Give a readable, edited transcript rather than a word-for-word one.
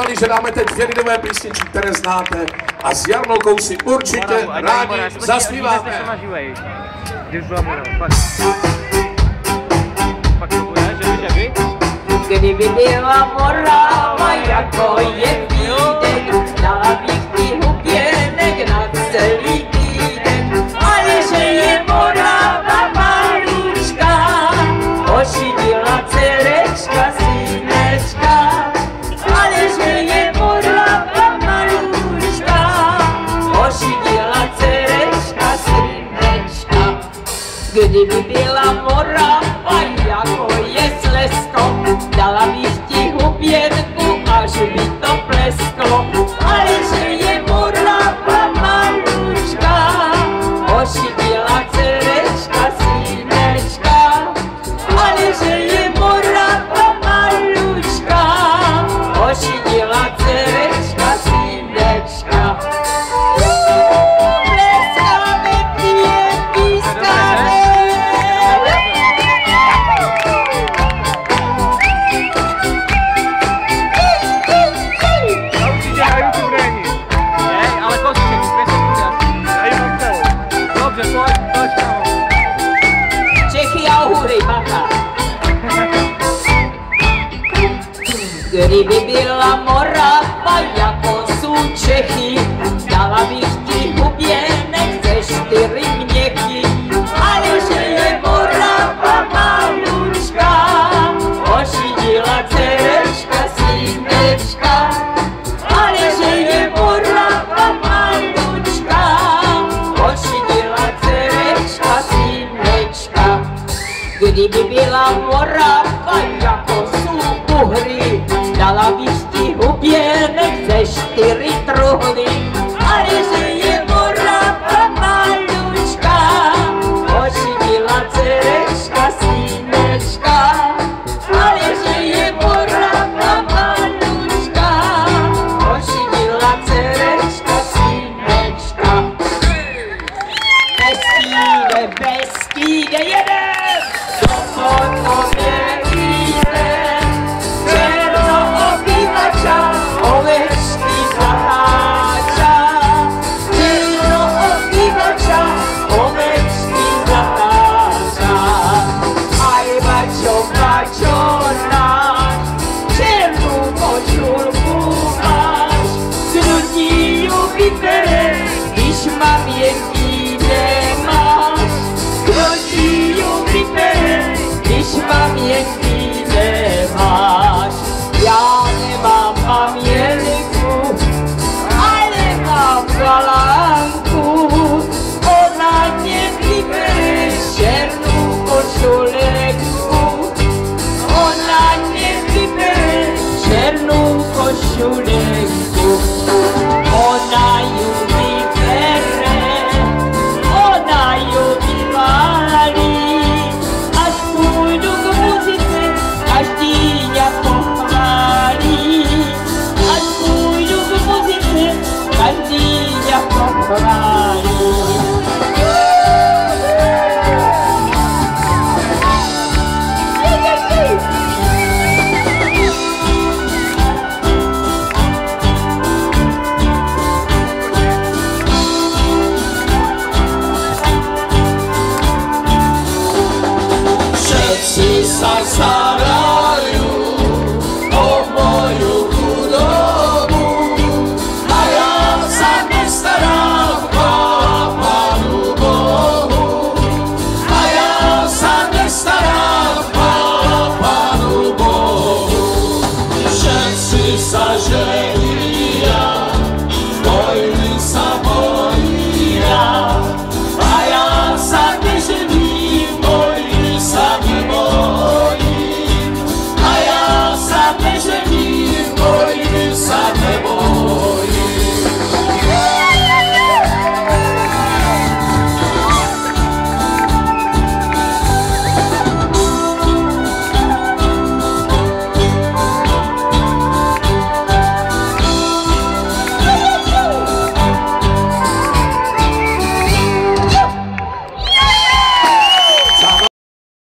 zaspívali, že dáme teď dvě lidové písničky, které znáte a s Jarmolkou si určitě rádi zaspíváme. Kdyby byla Morava jako je týden, dala bych ti huběnek na celý týden. Ale že je Morava malučka, ošidila dcerečka, synečka. Ale že je Morava malučka, ošidila dcerečka, synečka. Kdyby byla Morava jako je Slezsko, dala bych ti huběnku, až by to plesklo. Ale že je Morava malučka, ošidila dcerečka, synečka. Ale že je Morava malučka, ošidila dcerečka, synečka. Pleskáme, pískáme. Kdyby byla Morava jako jsou Čechy, dala bych ti huběnek ze 4 měchy. Ale že je Morava malučka, ošidila dcerečka, synečka. Ale že je Morava malučka, ošidila dcerečka, synečka. Kdyby byla Morava jako jsou Uhry, dala bych ti huběnek ze 4 truhly.